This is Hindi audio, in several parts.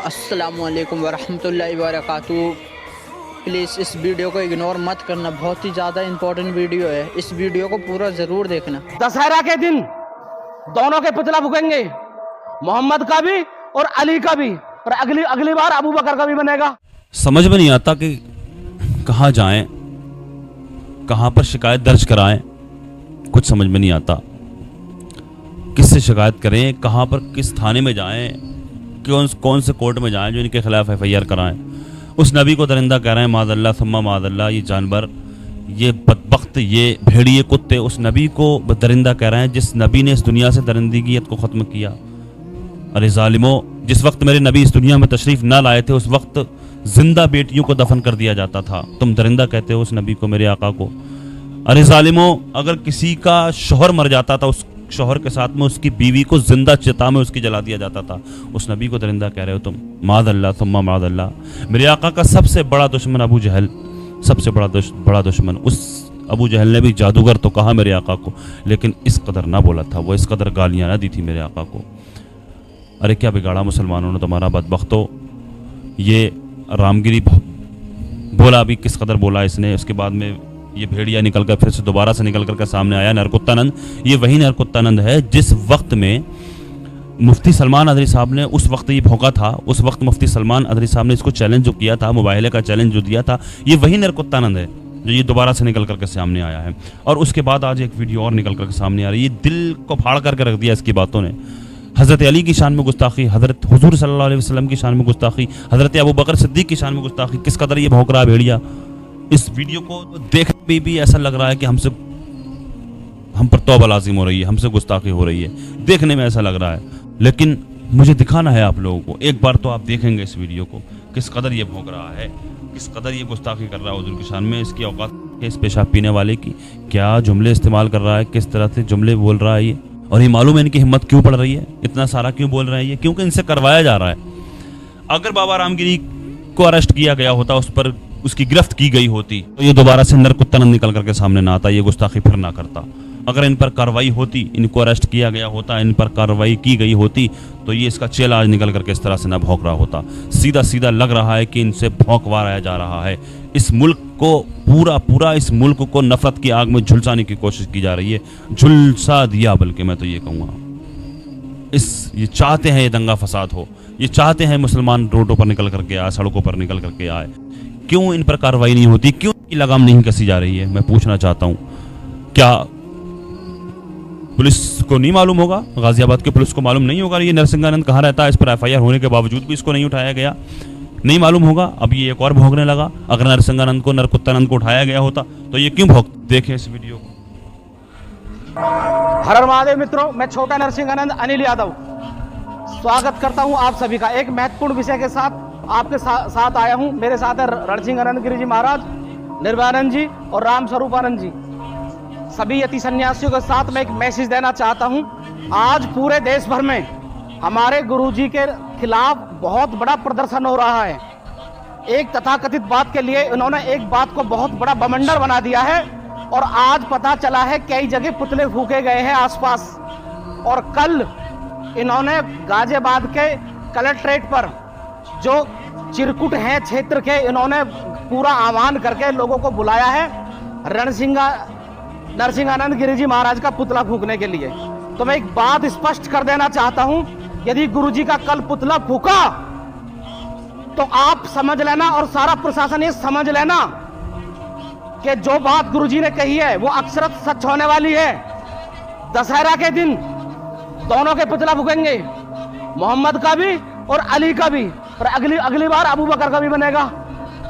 अस्सलामुअलैकुम वरहमतुल्लाहि वबरकातुहू। प्लीज़ इस वीडियो को इग्नोर मत करना, बहुत ही ज़्यादा इम्पोर्टेंट वीडियो है। इस वीडियो को पूरा ज़रूर देखना। दशहरा के दिन दोनों के पुतला फूकेंगे, मोहम्मद का भी और अली का भी, और अगली बार अबू बकर का भी बनेगा। समझ में नहीं आता कि कहाँ जाएं, कहाँ पर शिकायत दर्ज कराएं, कुछ समझ में नहीं आता। किससे शिकायत करें, कहाँ पर किस थाने में जाएं, कौन से कोर्ट में जाएं जो इनके खिलाफ FIR कराएं। उस नबी को दरिंदा कह रहे हैं, मादल्ला सुम्मा मादल्ला। ये जानवर, ये बदबख्त, ये भेड़िए कुत्ते उस नबी को दरिंदा कह रहे हैं जिस नबी ने इस दुनिया से दरिंदगीयत को ख़त्म किया। अरे ज़ालिमो, जिस वक्त मेरे नबी इस दुनिया में तशरीफ़ ना लाए थे उस वक्त जिंदा बेटियों को दफन कर दिया जाता था, तुम दरिंदा कहते हो उस नबी को, मेरे आका को। अरे ज़ालिमो, अगर किसी का शोहर मर जाता था, उस शोहर के साथ में उसकी बीवी को जिंदा चिता में उसकी जला दिया जाता था, उस नबी को दरिंदा कह रहे हो तुम। मादल्ला सुम्मा मादल्ला। मेरे आका का सबसे बड़ा दुश्मन अबू जहल, सबसे बड़ा दुश्मन। उस अबू जहल ने भी जादूगर तो कहा मेरे आका को, लेकिन इस कदर ना बोला था, वो इस कदर गालियाँ ना दी थी मेरे आका को। अरे क्या बिगाड़ा मुसलमानों ने तुम्हारा, बदबख्तो। ये रामगिरी बोला अभी किस कदर बोला इसने, उसके बाद में ये भेड़िया निकल कर फिर से दोबारा से निकल कर सामने आया, नरकुत्तानंद। ये वही नरकुत्तानंद है जिस वक्त में मुफ्ती सलमान अदरी साहब ने उस वक्त ये भौंका था। उस वक्त मुफ्ती सलमान अदरी साहब ने इसको चैलेंज जो किया था, मुबाहिले का चैलेंज जो दिया था, ये वही नरकुत्तानंद है जो ये दोबारा से निकल करके सामने आया है। और उसके बाद आज एक वीडियो और निकल करके सामने आ रही है। ये दिल को फाड़ करके रख दिया इसकी बातों ने। हज़रत अली की शान में गुस्ताखी, हज़रत हुजूर सल्लल्लाहु अलैहि वसल्लम की शान में गुस्ताखी, हज़रत अबू बकर सिद्दीक की शान में गुस्ताखी। किस कदर ये भौंक रहा है भेड़िया। इस वीडियो को देखने में भी ऐसा लग रहा है कि हम पर तौबा लाजिम हो रही है, हमसे गुस्ताखी हो रही है, देखने में ऐसा लग रहा है। लेकिन मुझे दिखाना है आप लोगों को, एक बार तो आप देखेंगे इस वीडियो को, किस कदर ये भौंक रहा है, किस कदर ये गुस्ताखी कर रहा है हुजूर की शान में, इसकी औकात है, इस पेशाब पीने वाले की, क्या जुमले इस्तेमाल कर रहा है, किस तरह से जुमले बोल रहा है ये। और ये मालूम है इनकी हिम्मत क्यों पड़ रही है, इतना सारा क्यों बोल रहे हैं ये, क्योंकि इनसे करवाया जा रहा है। अगर बाबा रामगिरी को अरेस्ट किया गया होता, उस पर उसकी गिरफ्त की गई होती, तो ये दोबारा से नरकुत्तानंद निकल करके सामने ना आता, ये गुस्ताखी फिर ना करता। अगर इन पर कार्रवाई होती, इनको अरेस्ट किया गया होता, इन पर कार्रवाई की गई होती, तो ये इसका चेला आज निकल करके इस तरह से ना भौंक रहा होता। सीधा सीधा लग रहा है कि इनसे भौंकवाया जा रहा है। इस मुल्क को पूरा इस मुल्क को नफरत की आग में झुलसाने की कोशिश की जा रही है। झुलसा दिया, बल्कि मैं तो ये कहूँगा। ये चाहते हैं ये दंगा फसाद हो, ये चाहते हैं मुसलमान रोडों पर निकल करके आए, सड़कों पर निकल करके आए। क्यों इन पर कार्रवाई नहीं होती, क्यों इनकी लगाम नहीं कसी जा रही है, मैं पूछना चाहता हूँ। क्या पुलिस को नहीं मालूम होगा, गाजियाबाद के पुलिस को मालूम नहीं होगा ये नरसिंहानंद कहाँ रहता है, इस पर FIR होने के बावजूद भी इसको नहीं उठाया गया, नहीं मालूम होगा। अब ये एक और भौंकने लगा। अगर नरसिंहानंद को, नरकुत्तानंद को उठाया गया होता तो ये क्यों भौंक। देखें इस वीडियो को। हर हर महादेव मित्रों, मैं छोटा नरसिंहानंद अनिल यादव स्वागत करता हूं आप सभी का। एक महत्वपूर्ण विषय के साथ आपके साथ आया हूं। मेरे साथ है रणसिंहानंद गिरी जी महाराज, निर्भयानंद जी और राम स्वरूपानंद जी। सभी यति सन्यासियों के साथ मैं एक मैसेज देना चाहता हूं। आज पूरे देश भर में हमारे गुरुजी के खिलाफ बहुत बड़ा प्रदर्शन हो रहा है। एक तथाकथित बात के लिए इन्होंने एक बात को बहुत बड़ा बमंडर बना दिया है, और आज पता चला है कई जगह पुतले फूके गए हैं आसपास। और कल इन्होंने गाजियाबाद के कलेक्ट्रेट पर जो चिरकुट हैं क्षेत्र के, इन्होंने पूरा आह्वान करके लोगों को बुलाया है नरसिंहानंद गिरी जी महाराज का पुतला फूकने के लिए। तो मैं एक बात स्पष्ट कर देना चाहता हूं, यदि गुरुजी का कल पुतला फूका तो आप समझ लेना और सारा प्रशासन ये समझ लेना कि जो बात गुरुजी ने कही है वो अक्षरत सच होने वाली है। दशहरा के दिन दोनों के पुतला फूकेंगे, मोहम्मद का भी और अली का भी, और अगली बार अबू बकर का भी बनेगा।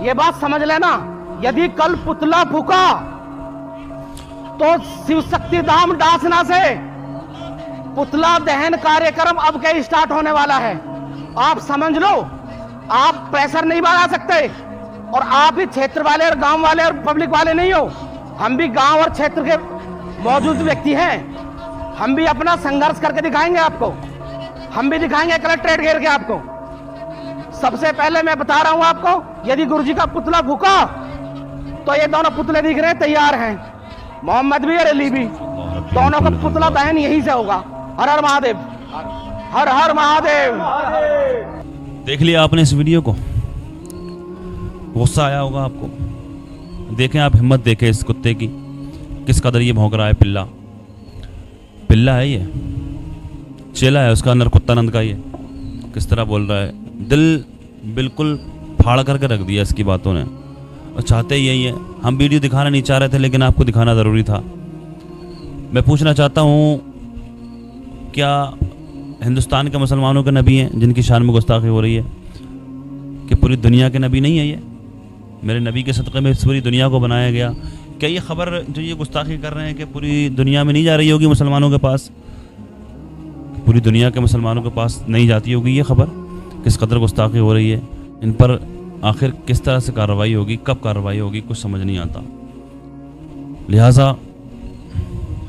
ये बात समझ लेना। यदि कल पुतला फूका तो शिव शक्ति धाम डासना से पुतला दहन कार्यक्रम अब के स्टार्ट होने वाला है। आप समझ लो, आप प्रेशर नहीं बढ़ा सकते, और आप ही क्षेत्र वाले और गांव वाले और पब्लिक वाले नहीं हो। हम भी गांव और क्षेत्र के मौजूद व्यक्ति हैं। हम भी अपना संघर्ष करके दिखाएंगे आपको, हम भी दिखाएंगे कलेक्ट्रेट घेर के आपको। सबसे पहले मैं बता रहा हूं आपको, यदि गुरुजी का पुतला फूका तो ये दोनों पुतले दिख रहे हैं, तैयार हैं, मोहम्मद भी और अली भी, दोनों का पुतला दहन यहीं से होगा। हर हर महादेव, हर हर महादेव। देख लिया आपने इस वीडियो को, गुस्सा आया होगा आपको। देखें आप, हिम्मत देखें इस कुत्ते की, किस कदर ये भौंक रहा है। पिल्ला है ये, चेला है उसका, अंदर कुत्ता नंद का ये किस तरह बोल रहा है। दिल बिल्कुल फाड़ करके रख दिया इसकी बातों ने। और चाहते यही है, हम वीडियो दिखाना नहीं चाह रहे थे लेकिन आपको दिखाना ज़रूरी था। मैं पूछना चाहता हूँ, क्या हिंदुस्तान के मुसलमानों के नबी हैं जिनकी शान में गुस्ताखी हो रही है? कि पूरी दुनिया के नबी नहीं है ये? मेरे नबी के सदक़े में पूरी दुनिया को बनाया गया। क्या ये ख़बर जो ये गुस्ताखी कर रहे हैं कि पूरी दुनिया में नहीं जा रही होगी मुसलमानों के पास? पूरी दुनिया के मुसलमानों के पास नहीं जाती होगी ये ख़बर? किस कदर गुस्ताखी हो रही है इन पर? आखिर किस तरह से कार्रवाई होगी, कब कार्रवाई होगी, कुछ समझ नहीं आता। लिहाजा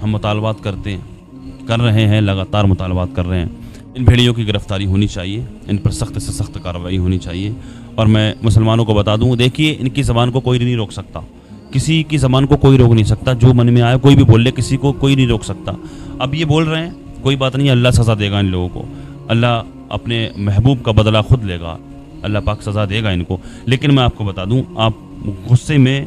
हम मुतालबात कर रहे हैं, लगातार मुतालबात कर रहे हैं। इन भेड़ियों की गिरफ्तारी होनी चाहिए, इन पर सख्त से सख्त कार्रवाई होनी चाहिए। और मैं मुसलमानों को बता दूं, देखिए इनकी ज़बान को कोई नहीं रोक सकता, किसी की ज़बान को कोई रोक नहीं सकता। जो मन में आए कोई भी बोल ले, किसी को कोई नहीं रोक सकता। अब ये बोल रहे हैं, कोई बात नहीं, अल्लाह सज़ा देगा इन लोगों को, अल्लाह अपने महबूब का बदला खुद लेगा, अल्लाह पाक सज़ा देगा इनको। लेकिन मैं आपको बता दूं, आप गुस्से में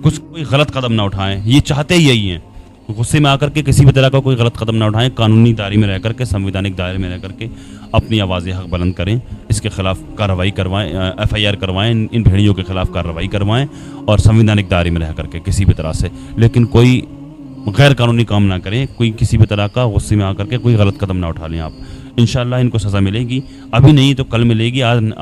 कोई गलत कदम ना उठाएं, ये चाहते ही यही हैं। गुस्से में आकर के किसी भी तरह का कोई गलत कदम ना उठाएं, कानूनी दायरे में रह करके, संवैधानिक दायरे में रह करके अपनी आवाज़ हक बुलंद करें, इसके खिलाफ कार्रवाई करवाएं, FIR करवाएं, इन भेड़ियों के खिलाफ कार्रवाई करवाएं और संवैधानिक दायरे में रह करके किसी भी तरह से। लेकिन कोई गैर कानूनी काम ना करें, कोई किसी भी तरह का गुस्से में आकर के कोई गलत कदम ना उठा लें आप। इंशाअल्लाह इनको सज़ा मिलेगी, अभी नहीं तो कल मिलेगी, आज नहीं